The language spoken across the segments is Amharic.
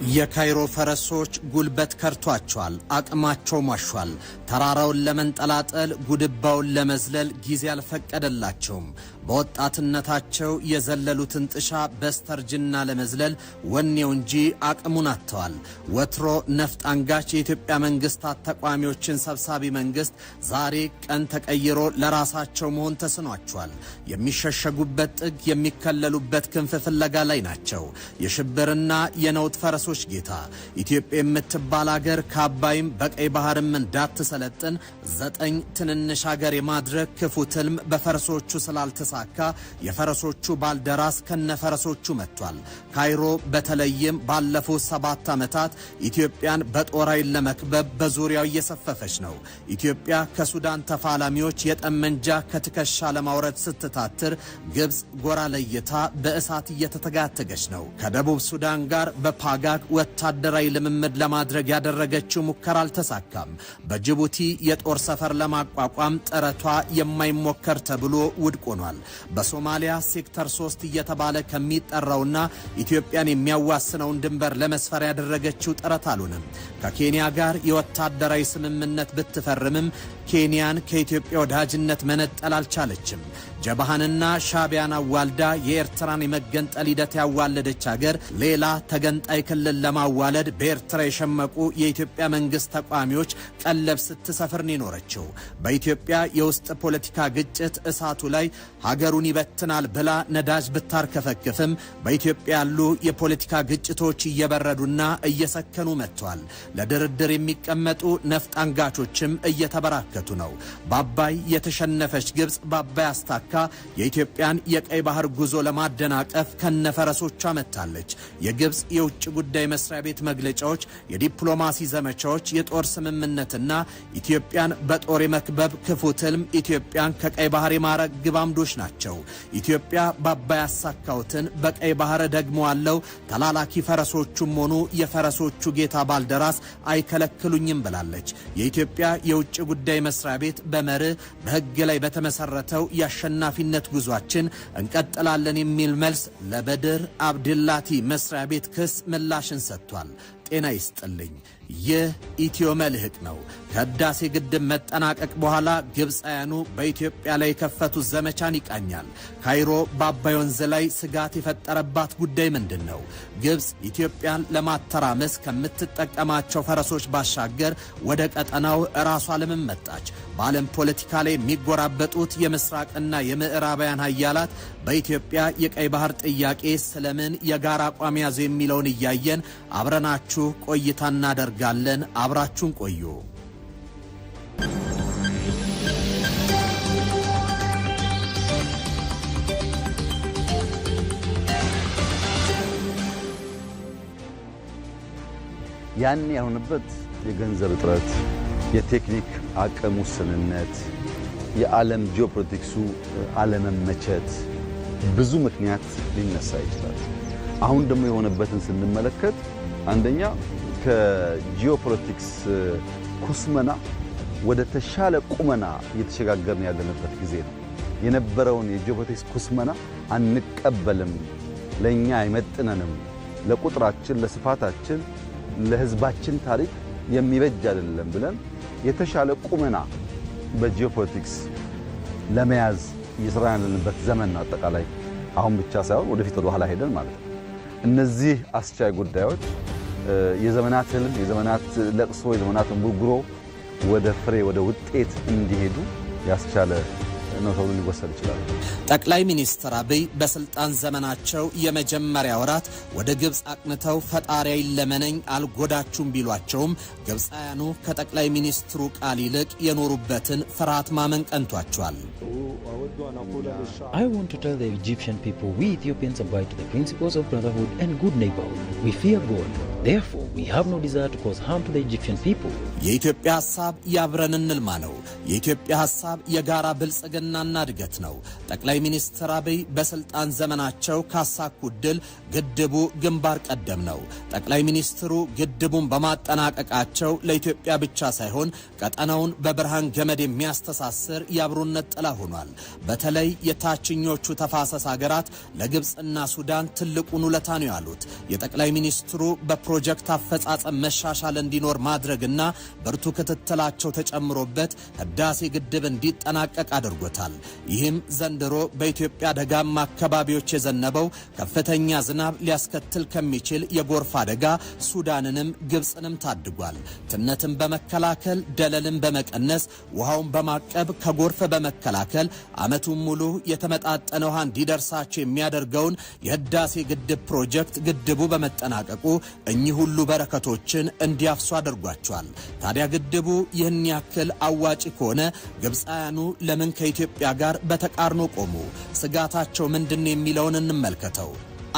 የካይሮ ፈረሶች ጉልበት ከርቷቸዋል፣ አቅማቸው ማሿል። ተራራውን ለመንጠላጠል ጉድባውን ለመዝለል ጊዜ አልፈቀደላቸውም። በወጣትነታቸው የዘለሉትን ጥሻ በስተርጅና ለመዝለል ወኔው እንጂ አቅሙን አጥተዋል። ወትሮ ነፍጥ አንጋች የኢትዮጵያ መንግስታት ተቋሚዎችን ሰብሳቢ መንግስት ዛሬ ቀን ተቀይሮ ለራሳቸው መሆን ተስኗቸዋል። የሚሸሸጉበት ጥግ የሚከለሉበት ክንፍ ፍለጋ ላይ ናቸው። የሽብርና የነውጥ ፈረሶች ጌታ ኢትዮጵያ የምትባል አገር ከአባይም በቀይ ባህርም እንዳትሰለጥን 9 ትንንሽ አገር የማድረግ ክፉ ትልም በፈረሶቹ ስላልተሳካ የፈረሶቹ ባልደራስ ከነፈረሶቹ መጥቷል። ካይሮ በተለይም ባለፉት 7 ዓመታት ኢትዮጵያን በጦር ኃይል ለመክበብ በዙሪያው እየሰፈፈች ነው። ኢትዮጵያ ከሱዳን ተፋላሚዎች የጠመንጃ ከትከሻ ለማውረድ ስትታትር ግብጽ ጎራ ለይታ በእሳት እየተተጋተገች ነው። ከደቡብ ሱዳን ጋር በፓጋግ ወታደራዊ ልምምድ ለማድረግ ያደረገችው ሙከራ አልተሳካም። በጅቡቲ የጦር ሰፈር ለማቋቋም ጥረቷ የማይሞከር ተብሎ ውድቅ ሆኗል። በሶማሊያ ሴክተር 3 እየተባለ ከሚጠራውና ኢትዮጵያን የሚያዋስነውን ድንበር ለመስፈር ያደረገችው ጥረት አልሆነም። ከኬንያ ጋር የወታደራዊ ስምምነት ብትፈርምም ኬንያን ከኢትዮጵያ ወዳጅነት መነጠል አልቻለችም። ጀባሃንና ሻቢያን አዋልዳ የኤርትራን የመገንጠል ሂደት ያዋለደች ሀገር ሌላ ተገንጣይ ክልል ለማዋለድ በኤርትራ የሸመቁ የኢትዮጵያ መንግስት ተቋሚዎች ቀለብ ስትሰፍርን ይኖረችው። በኢትዮጵያ የውስጥ ፖለቲካ ግጭት እሳቱ ላይ ሀገሩን ይበትናል ብላ ነዳጅ ብታርከፈክፍም በኢትዮጵያ ያሉ የፖለቲካ ግጭቶች እየበረዱና እየሰከኑ መጥተዋል። ለድርድር የሚቀመጡ ነፍጥ አንጋቾችም እየተበራከቱ ነው። በአባይ የተሸነፈች ግብጽ በአባይ አስታካ የኢትዮጵያን የቀይ ባህር ጉዞ ለማደናቀፍ ከነፈረሶቿ መታለች። የግብጽ የውጭ ጉዳይ መስሪያ ቤት መግለጫዎች፣ የዲፕሎማሲ ዘመቻዎች፣ የጦር ስምምነትና ኢትዮጵያን በጦር የመክበብ ክፉ ትልም ኢትዮጵያን ከቀይ ባህር የማረግ ግባምዶች ናቸው። ኢትዮጵያ በአባይ ያሳካውትን በቀይ ባህር ደግሞ አለው ተላላኪ ፈረሶቹም ሆኑ የፈረሶቹ ጌታ ባልደራስ አይከለክሉኝም ብላለች። የኢትዮጵያ የውጭ ጉዳይ መስሪያ ቤት በመርህ በሕግ ላይ በተመሰረተው የአሸናፊነት ጉዟችን እንቀጥላለን የሚል መልስ ለበድር አብድላቲ መስሪያ ቤት ክስ ምላሽን ሰጥቷል። ጤና ይስጥልኝ። ይህ ኢትዮ መልህቅ ነው። ከህዳሴ ግድብ መጠናቀቅ በኋላ ግብፃውያኑ በኢትዮጵያ ላይ የከፈቱት ዘመቻን ይቃኛል። ካይሮ በአባይ ወንዝ ላይ ስጋት የፈጠረባት ጉዳይ ምንድን ነው? ግብፅ ኢትዮጵያን ለማተራመስ ከምትጠቀማቸው ፈረሶች ባሻገር ወደ ቀጠናው ራሷ ለምን መጣች? በዓለም ፖለቲካ ላይ የሚጎራበጡት የምስራቅና የምዕራባውያን ሀያላት በኢትዮጵያ የቀይ ባህር ጥያቄ ስለምን የጋራ አቋም ያዙ የሚለውን እያየን አብረናችሁ ቆይታ እናደርጋለን። አብራችሁን ቆዩ። ያን ያሁንበት የገንዘብ እጥረት፣ የቴክኒክ አቅም ውስንነት፣ የዓለም ጂኦፖለቲክሱ አለመመቸት ብዙ ምክንያት ሊነሳ ይችላል። አሁን ደግሞ የሆነበትን ስንመለከት አንደኛ ከጂኦፖለቲክስ ኩስመና ወደ ተሻለ ቁመና እየተሸጋገርን ያለንበት ጊዜ ነው። የነበረውን የጂኦፖለቲክስ ኩስመና አንቀበልም፣ ለኛ አይመጥነንም፣ ለቁጥራችን፣ ለስፋታችን፣ ለህዝባችን ታሪክ የሚበጅ አይደለም ብለን የተሻለ ቁመና በጂኦፖለቲክስ ለመያዝ እየሰራ ያለንበት ዘመን ነው። አጠቃላይ አሁን ብቻ ሳይሆን ወደፊት ወደ ኋላ ሄደን ማለት ነው። እነዚህ አስቻይ ጉዳዮች የዘመናት ህልም፣ የዘመናት ለቅሶ፣ የዘመናት እንጉርጉሮ ወደ ፍሬ ወደ ውጤት እንዲሄዱ ያስቻለ ነው ተብሎ ሊወሰድ ይችላል። ጠቅላይ ሚኒስትር አብይ በስልጣን ዘመናቸው የመጀመሪያ ወራት ወደ ግብጽ አቅንተው ፈጣሪያይ ለመነኝ አልጎዳችሁም ቢሏቸውም ግብፃውያኑ ከጠቅላይ ሚኒስትሩ ቃል ይልቅ የኖሩበትን ፍርሃት ማመን ቀንቷቸዋል። I want to tell the Egyptian people, we Ethiopians abide to the principles of brotherhood and good neighborhood. We fear God. Therefore, we have no desire to cause harm to the Egyptian people. የኢትዮጵያ ሐሳብ ያብረን እንልማ ነው። የኢትዮጵያ ሐሳብ የጋራ ብልጽግናና እድገት ነው። ጠቅላይ ሚኒስትር አብይ በስልጣን ዘመናቸው ካሳኩት ድል ግድቡ ግንባር ቀደም ነው። ጠቅላይ ሚኒስትሩ ግድቡን በማጠናቀቃቸው ለኢትዮጵያ ብቻ ሳይሆን ቀጠናውን በብርሃን ገመድ የሚያስተሳስር የአብሮነት ጥላ ሆኗል። በተለይ የታችኞቹ ተፋሰስ ሀገራት ለግብጽና ሱዳን ትልቁን ውለታ ነው ያሉት። የጠቅላይ ሚኒስትሩ የፕሮጀክት አፈጻጸም መሻሻል እንዲኖር ማድረግና ብርቱ ክትትላቸው ተጨምሮበት ህዳሴ ግድብ እንዲጠናቀቅ አድርጎታል። ይህም ዘንድሮ በኢትዮጵያ ደጋማ አካባቢዎች የዘነበው ከፍተኛ ዝናብ ሊያስከትል ከሚችል የጎርፍ አደጋ ሱዳንንም ግብፅንም ታድጓል። ትነትን በመከላከል ደለልን በመቀነስ ውሃውን በማቀብ ከጎርፍ በመከላከል ዓመቱን ሙሉ የተመጣጠነ ውሃ እንዲደርሳቸው የሚያደርገውን የህዳሴ ግድብ ፕሮጀክት ግድቡ በመጠናቀቁ እኚህ ሁሉ በረከቶችን እንዲያፍሱ አድርጓቸዋል። ታዲያ ግድቡ ይህን ያክል አዋጪ ከሆነ ግብፃውያኑ ለምን ከኢትዮጵያ ጋር በተቃርኖ ቆሙ? ስጋታቸው ምንድን የሚለውን እንመልከተው።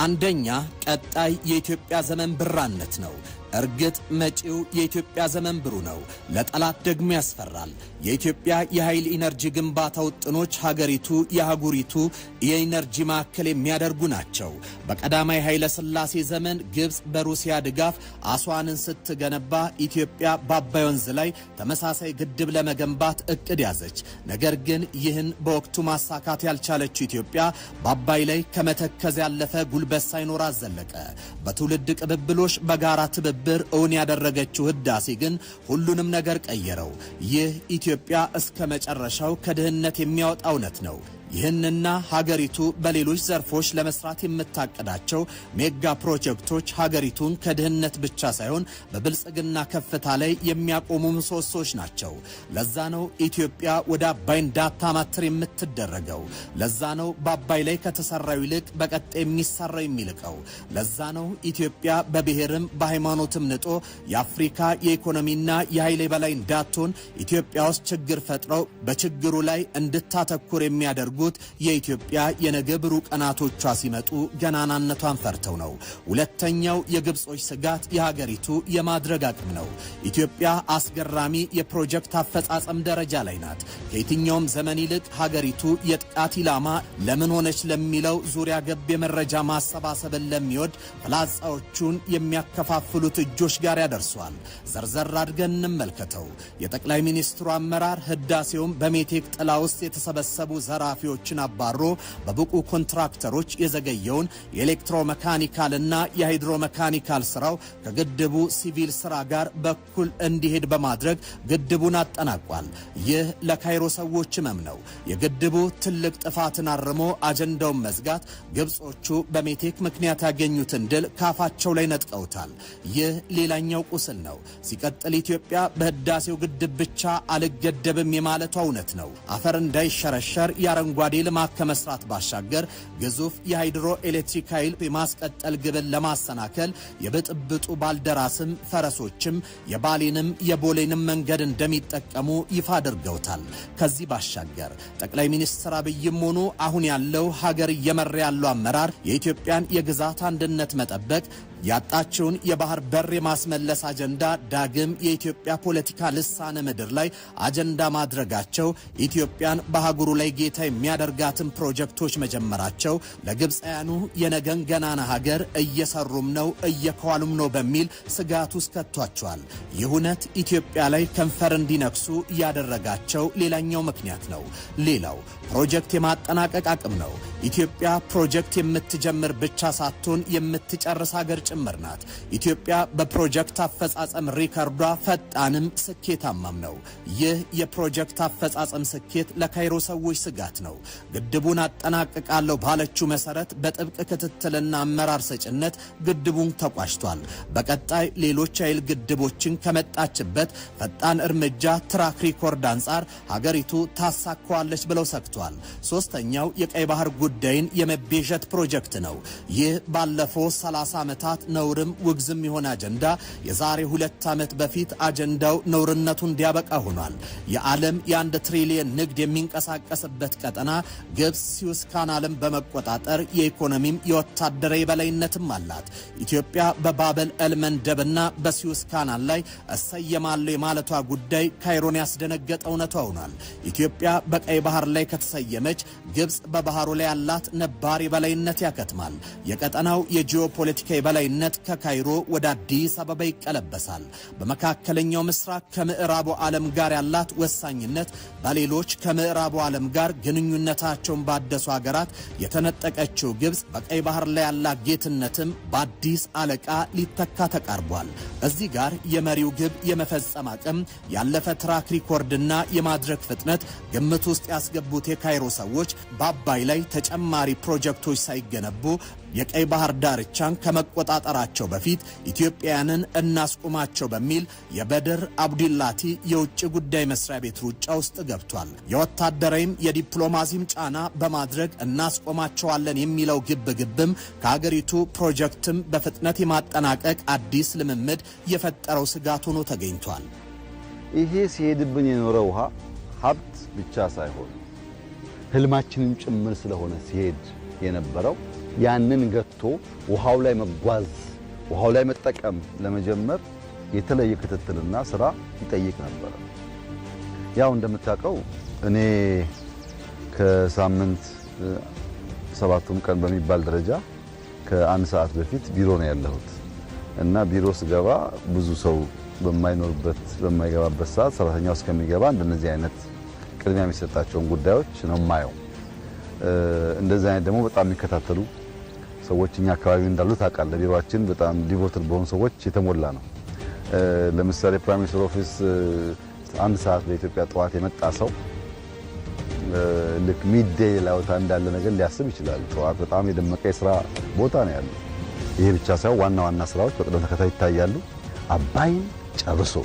አንደኛ፣ ቀጣይ የኢትዮጵያ ዘመን ብራነት ነው። እርግጥ መጪው የኢትዮጵያ ዘመን ብሩ ነው፣ ለጠላት ደግሞ ያስፈራል። የኢትዮጵያ የኃይል ኢነርጂ ግንባታ ውጥኖች ሀገሪቱ የአህጉሪቱ የኢነርጂ ማዕከል የሚያደርጉ ናቸው። በቀዳማዊ ኃይለ ሥላሴ ዘመን ግብፅ በሩሲያ ድጋፍ አስዋንን ስትገነባ ኢትዮጵያ በአባይ ወንዝ ላይ ተመሳሳይ ግድብ ለመገንባት እቅድ ያዘች። ነገር ግን ይህን በወቅቱ ማሳካት ያልቻለችው ኢትዮጵያ በአባይ ላይ ከመተከዝ ያለፈ ጉልበት ሳይኖራት ዘለቀ። በትውልድ ቅብብሎሽ በጋራ ትብብር እውን ያደረገችው ህዳሴ ግን ሁሉንም ነገር ቀየረው። ይህ ኢትዮጵያ እስከ መጨረሻው ከድህነት የሚያወጣ እውነት ነው። ይህንና ሀገሪቱ በሌሎች ዘርፎች ለመስራት የምታቀዳቸው ሜጋ ፕሮጀክቶች ሀገሪቱን ከድህነት ብቻ ሳይሆን በብልጽግና ከፍታ ላይ የሚያቆሙ ምሰሶች ናቸው። ለዛ ነው ኢትዮጵያ ወደ አባይ እንዳታማትር የምትደረገው። ለዛ ነው በአባይ ላይ ከተሰራው ይልቅ በቀጣይ የሚሰራው የሚልቀው። ለዛ ነው ኢትዮጵያ በብሔርም በሃይማኖትም ንጦ የአፍሪካ የኢኮኖሚና የኃይል በላይ እንዳትሆን ኢትዮጵያ ውስጥ ችግር ፈጥረው በችግሩ ላይ እንድታተኩር የሚያደርጉ የኢትዮጵያ የነገ ብሩህ ቀናቶቿ ሲመጡ ገናናነቷን ፈርተው ነው። ሁለተኛው የግብጾች ስጋት የሀገሪቱ የማድረግ አቅም ነው። ኢትዮጵያ አስገራሚ የፕሮጀክት አፈጻጸም ደረጃ ላይ ናት። ከየትኛውም ዘመን ይልቅ ሀገሪቱ የጥቃት ኢላማ ለምን ሆነች ለሚለው ዙሪያ ገብ የመረጃ ማሰባሰብን ለሚወድ ፍላጻዎቹን የሚያከፋፍሉት እጆች ጋር ያደርሷል። ዘርዘር አድርገን እንመልከተው። የጠቅላይ ሚኒስትሩ አመራር ህዳሴውን በሜቴክ ጥላ ውስጥ የተሰበሰቡ ዘራፊ ችን አባሮ በብቁ ኮንትራክተሮች የዘገየውን የኤሌክትሮሜካኒካልና የሃይድሮሜካኒካል ስራው ከግድቡ ሲቪል ስራ ጋር በኩል እንዲሄድ በማድረግ ግድቡን አጠናቋል። ይህ ለካይሮ ሰዎች ህመም ነው። የግድቡ ትልቅ ጥፋትን አርሞ አጀንዳውን መዝጋት ግብጾቹ በሜቴክ ምክንያት ያገኙትን ድል ካፋቸው ላይ ነጥቀውታል። ይህ ሌላኛው ቁስል ነው። ሲቀጥል ኢትዮጵያ በህዳሴው ግድብ ብቻ አልገደብም የማለቷ እውነት ነው። አፈር እንዳይሸረሸር ያረንጓዴ ልማት ከመስራት ባሻገር ግዙፍ የሃይድሮ ኤሌክትሪክ ኃይል የማስቀጠል ግብን ለማሰናከል የብጥብጡ ባልደራስም ፈረሶችም የባሌንም የቦሌንም መንገድ እንደሚጠቀሙ ይፋ አድርገውታል። ከዚህ ባሻገር ጠቅላይ ሚኒስትር አብይም ሆኑ አሁን ያለው ሀገር እየመራ ያለው አመራር የኢትዮጵያን የግዛት አንድነት መጠበቅ ያጣቸውን የባህር በር የማስመለስ አጀንዳ ዳግም የኢትዮጵያ ፖለቲካ ልሳነ ምድር ላይ አጀንዳ ማድረጋቸው ኢትዮጵያን በአህጉሩ ላይ ጌታ የሚያደርጋትን ፕሮጀክቶች መጀመራቸው ለግብፃውያኑ የነገን ገናና ሀገር እየሰሩም ነው እየከዋሉም ነው በሚል ስጋት ውስጥ ከቷቸዋል። ይህ እውነት ኢትዮጵያ ላይ ከንፈር እንዲነክሱ ያደረጋቸው ሌላኛው ምክንያት ነው። ሌላው ፕሮጀክት የማጠናቀቅ አቅም ነው። ኢትዮጵያ ፕሮጀክት የምትጀምር ብቻ ሳትሆን የምትጨርስ ሀገር ጭምር ናት። ኢትዮጵያ በፕሮጀክት አፈጻጸም ሪከርዷ ፈጣንም ስኬታማም ነው። ይህ የፕሮጀክት አፈጻጸም ስኬት ለካይሮ ሰዎች ስጋት ነው። ግድቡን አጠናቅቃለሁ ባለችው መሰረት በጥብቅ ክትትልና አመራር ሰጭነት ግድቡን ተቋጭቷል። በቀጣይ ሌሎች ኃይል ግድቦችን ከመጣችበት ፈጣን እርምጃ ትራክ ሪኮርድ አንጻር ሀገሪቱ ታሳካዋለች ብለው ሰግቷል። ሶስተኛው የቀይ ባህር ጉዳይን የመቤዠት ፕሮጀክት ነው። ይህ ባለፈው 30 ዓመታት ነውርም ውግዝም የሆነ አጀንዳ የዛሬ 2 ዓመት በፊት አጀንዳው ነውርነቱ እንዲያበቃ ሆኗል። የዓለም የ1 ትሪሊየን ንግድ የሚንቀሳቀስበት ቀጠና ግብፅ ስዊዝ ካናልን በመቆጣጠር የኢኮኖሚም የወታደራዊ በላይነትም አላት። ኢትዮጵያ በባበል ኤልመንደብና በስዊዝ ካናል ላይ እሰየማለሁ የማለቷ ጉዳይ ካይሮን ያስደነገጠ እውነቷ ሆኗል። ኢትዮጵያ በቀይ ባህር ላይ ከተሰየመች ግብፅ በባህሩ ላይ ያላት ነባር የበላይነት ያከትማል። የቀጠናው የጂኦፖለቲካ የበላይነት ከካይሮ ወደ አዲስ አበባ ይቀለበሳል። በመካከለኛው ምስራቅ ከምዕራቡ ዓለም ጋር ያላት ወሳኝነት በሌሎች ከምዕራቡ ዓለም ጋር ግንኙነት ግንኙነታቸውን ባደሱ ሀገራት የተነጠቀችው ግብጽ በቀይ ባህር ላይ ያላት ጌትነትም በአዲስ አለቃ ሊተካ ተቃርቧል። እዚህ ጋር የመሪው ግብ የመፈጸም አቅም ያለፈ ትራክ ሪኮርድና የማድረግ ፍጥነት ግምት ውስጥ ያስገቡት የካይሮ ሰዎች በአባይ ላይ ተጨማሪ ፕሮጀክቶች ሳይገነቡ የቀይ ባህር ዳርቻን ከመቆጣጠራቸው በፊት ኢትዮጵያውያንን እናስቁማቸው በሚል የበድር አብዱላቲ የውጭ ጉዳይ መስሪያ ቤት ሩጫ ውስጥ ገብቷል። የወታደራዊም የዲፕሎማሲም ጫና በማድረግ እናስቆማቸዋለን የሚለው ግብግብም ከሀገሪቱ ፕሮጀክትም በፍጥነት የማጠናቀቅ አዲስ ልምምድ የፈጠረው ስጋት ሆኖ ተገኝቷል። ይሄ ሲሄድብን የኖረ ውሃ ሀብት ብቻ ሳይሆን ህልማችንም ጭምር ስለሆነ ሲሄድ የነበረው ያንን ገጥቶ ውሃው ላይ መጓዝ ውሃው ላይ መጠቀም ለመጀመር የተለየ ክትትልና ስራ ይጠይቅ ነበር። ያው እንደምታውቀው እኔ ከሳምንት 7ቱም ቀን በሚባል ደረጃ ከአንድ ሰዓት በፊት ቢሮ ነው ያለሁት እና ቢሮ ስገባ ብዙ ሰው በማይገባበት ሰዓት ሰራተኛው እስከሚገባ እንደነዚህ አይነት ቅድሚያ የሚሰጣቸውን ጉዳዮች ነው ማየው። እንደዚህ አይነት ደግሞ በጣም የሚከታተሉ ሰዎች እኛ አካባቢ እንዳሉ ታውቃለህ። ቢሮአችን በጣም ዲቮትድ በሆኑ ሰዎች የተሞላ ነው። ለምሳሌ ፕራይም ሚኒስትር ኦፊስ አንድ ሰዓት በኢትዮጵያ ጠዋት የመጣ ሰው ልክ ሚድዴይ ላውታ እንዳለ ነገር ሊያስብ ይችላል። ጠዋት በጣም የደመቀ የሥራ ቦታ ነው ያለው። ይሄ ብቻ ሳይሆን ዋና ዋና ስራዎች በቅደም ተከተል ይታያሉ። አባይን ጨርሶ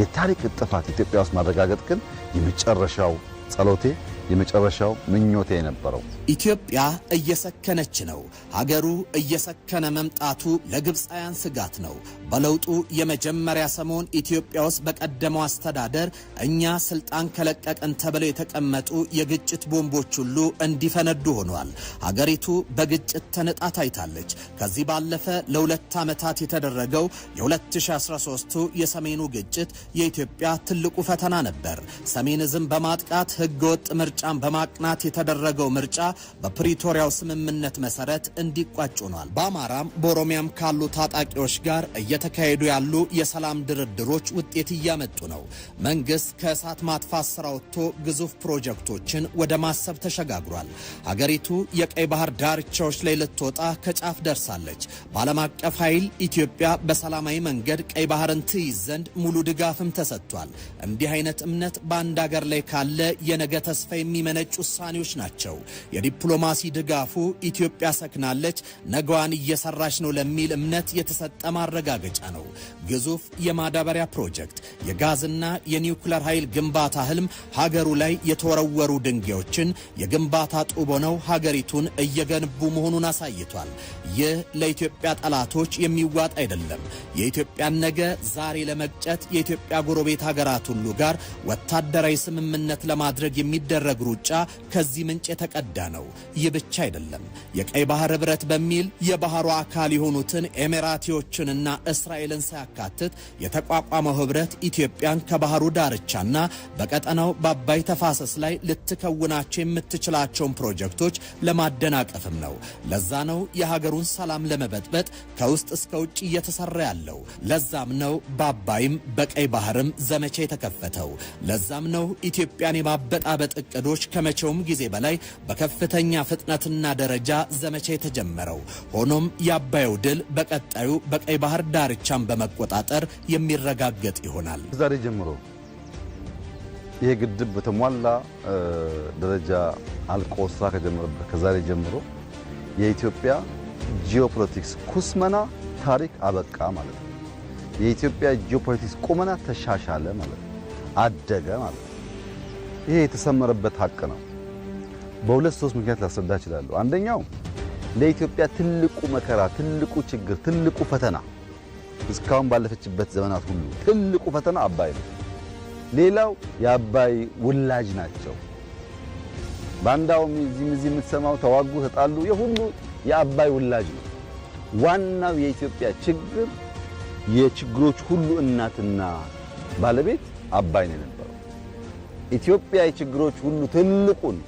የታሪክ ጥፋት ኢትዮጵያ ውስጥ ማረጋገጥ ግን የመጨረሻው ጸሎቴ የመጨረሻው ምኞቴ የነበረው። ኢትዮጵያ እየሰከነች ነው። ሀገሩ እየሰከነ መምጣቱ ለግብፃውያን ስጋት ነው። በለውጡ የመጀመሪያ ሰሞን ኢትዮጵያ ውስጥ በቀደመው አስተዳደር እኛ ስልጣን ከለቀቀን ተብለው የተቀመጡ የግጭት ቦምቦች ሁሉ እንዲፈነዱ ሆኗል። ሀገሪቱ በግጭት ተንጣ ታይታለች። ከዚህ ባለፈ ለ2 ዓመታት የተደረገው የ2013ቱ የሰሜኑ ግጭት የኢትዮጵያ ትልቁ ፈተና ነበር። ሰሜንዝም በማጥቃት ህገወጥ ምርጫን በማቅናት የተደረገው ምርጫ በፕሪቶሪያው ስምምነት መሰረት እንዲቋጭ ሆኗል። በአማራም በኦሮሚያም ካሉ ታጣቂዎች ጋር እየተካሄዱ ያሉ የሰላም ድርድሮች ውጤት እያመጡ ነው። መንግስት ከእሳት ማጥፋት ስራ ወጥቶ ግዙፍ ፕሮጀክቶችን ወደ ማሰብ ተሸጋግሯል። ሀገሪቱ የቀይ ባህር ዳርቻዎች ላይ ልትወጣ ከጫፍ ደርሳለች። በዓለም አቀፍ ኃይል ኢትዮጵያ በሰላማዊ መንገድ ቀይ ባህርን ትይዝ ዘንድ ሙሉ ድጋፍም ተሰጥቷል። እንዲህ አይነት እምነት በአንድ ሀገር ላይ ካለ የነገ ተስፋ የሚመነጭ ውሳኔዎች ናቸው። የዲፕሎማሲ ድጋፉ ኢትዮጵያ ሰክናለች፣ ነገዋን እየሰራች ነው ለሚል እምነት የተሰጠ ማረጋገጫ ነው። ግዙፍ የማዳበሪያ ፕሮጀክት፣ የጋዝና የኒውክሌር ኃይል ግንባታ ህልም ሀገሩ ላይ የተወረወሩ ድንጋዮችን የግንባታ ጡብ ሆነው ሀገሪቱን እየገነቡ መሆኑን አሳይቷል። ይህ ለኢትዮጵያ ጠላቶች የሚዋጥ አይደለም። የኢትዮጵያን ነገ ዛሬ ለመቅጨት የኢትዮጵያ ጎረቤት ሀገራት ሁሉ ጋር ወታደራዊ ስምምነት ለማድረግ የሚደረግ ሩጫ ከዚህ ምንጭ የተቀዳ ነው። ይህ ብቻ አይደለም። የቀይ ባህር ህብረት በሚል የባህሩ አካል የሆኑትን ኤሚራቲዎችንና እስራኤልን ሳያካትት የተቋቋመው ህብረት ኢትዮጵያን ከባህሩ ዳርቻና በቀጠናው በአባይ ተፋሰስ ላይ ልትከውናቸው የምትችላቸውን ፕሮጀክቶች ለማደናቀፍም ነው። ለዛ ነው የሀገሩን ሰላም ለመበጥበጥ ከውስጥ እስከ ውጭ እየተሰራ ያለው። ለዛም ነው በአባይም በቀይ ባህርም ዘመቻ የተከፈተው። ለዛም ነው ኢትዮጵያን የማበጣበጥ እቅዶች ከመቼውም ጊዜ በላይ በከፍተኛ ፍጥነትና ደረጃ ዘመቻ የተጀመረው። ሆኖም የአባዩ ድል በቀጣዩ በቀይ ባህር ዳርቻን በመቆጣጠር የሚረጋገጥ ይሆናል። ዛሬ ጀምሮ ይሄ ግድብ በተሟላ ደረጃ አልቆ ስራ ከጀመረበት ከዛሬ ጀምሮ የኢትዮጵያ ጂኦፖለቲክስ ኩስመና ታሪክ አበቃ ማለት ነው። የኢትዮጵያ ጂኦፖለቲክስ ቁመና ተሻሻለ ማለት ነው። አደገ ማለት ነው። ይሄ የተሰመረበት ሀቅ ነው። በሁለት ሶስት ምክንያት ላስረዳ እችላለሁ። አንደኛው ለኢትዮጵያ ትልቁ መከራ፣ ትልቁ ችግር፣ ትልቁ ፈተና እስካሁን ባለፈችበት ዘመናት ሁሉ ትልቁ ፈተና አባይ ነው። ሌላው የአባይ ውላጅ ናቸው። ባንዳውም እዚህ የምትሰማው ተዋጉ፣ ተጣሉ፣ የሁሉ የአባይ ውላጅ ነው። ዋናው የኢትዮጵያ ችግር የችግሮች ሁሉ እናትና ባለቤት አባይ ነው የነበረው። ኢትዮጵያ የችግሮች ሁሉ ትልቁን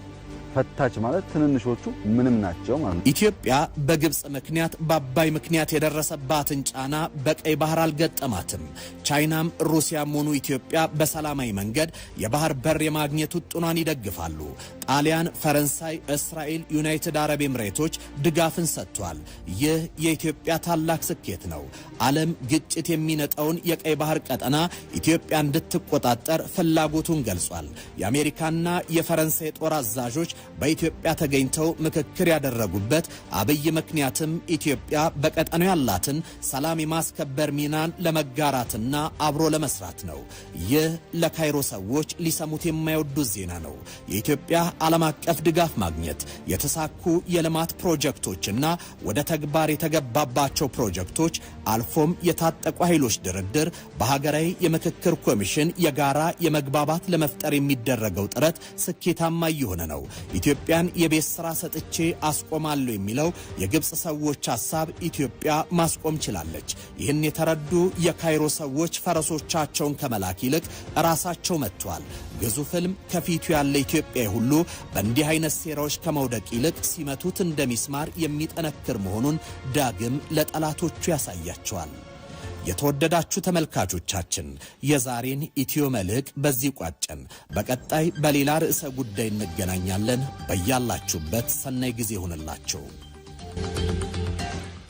ፈታች ማለት ትንንሾቹ ምንም ናቸው ማለት ነው። ኢትዮጵያ በግብጽ ምክንያት በአባይ ምክንያት የደረሰባትን ጫና በቀይ ባህር አልገጠማትም። ቻይናም ሩሲያም ሆኑ ኢትዮጵያ በሰላማዊ መንገድ የባህር በር የማግኘት ውጥኗን ይደግፋሉ። ጣሊያን፣ ፈረንሳይ፣ እስራኤል፣ ዩናይትድ አረብ ኤምሬቶች ድጋፍን ሰጥቷል። ይህ የኢትዮጵያ ታላቅ ስኬት ነው። ዓለም ግጭት የሚነጠውን የቀይ ባህር ቀጠና ኢትዮጵያ እንድትቆጣጠር ፍላጎቱን ገልጿል። የአሜሪካና የፈረንሳይ ጦር አዛዦች በኢትዮጵያ ተገኝተው ምክክር ያደረጉበት አብይ ምክንያትም ኢትዮጵያ በቀጠናው ያላትን ሰላም የማስከበር ሚናን ለመጋራትና አብሮ ለመስራት ነው። ይህ ለካይሮ ሰዎች ሊሰሙት የማይወዱት ዜና ነው። የኢትዮጵያ ዓለም አቀፍ ድጋፍ ማግኘት፣ የተሳኩ የልማት ፕሮጀክቶችና ወደ ተግባር የተገባባቸው ፕሮጀክቶች አልፎም የታጠቁ ኃይሎች ድርድር በሀገራዊ የምክክር ኮሚሽን የጋራ የመግባባት ለመፍጠር የሚደረገው ጥረት ስኬታማ እየሆነ ነው። ኢትዮጵያን የቤት ስራ ሰጥቼ አስቆማለሁ የሚለው የግብጽ ሰዎች ሐሳብ ኢትዮጵያ ማስቆም ችላለች። ይህን የተረዱ የካይሮ ሰዎች ፈረሶቻቸውን ከመላክ ይልቅ ራሳቸው መጥቷል። ግዙፍ ህልም ከፊቱ ያለ ኢትዮጵያ ሁሉ በእንዲህ አይነት ሴራዎች ከመውደቅ ይልቅ ሲመቱት እንደሚስማር የሚጠነክር መሆኑን ዳግም ለጠላቶቹ ያሳያቸዋል። የተወደዳችሁ ተመልካቾቻችን የዛሬን ኢትዮ መልሕቅ በዚህ ቋጨን። በቀጣይ በሌላ ርዕሰ ጉዳይ እንገናኛለን። በያላችሁበት ሰናይ ጊዜ ይሁንላችሁ።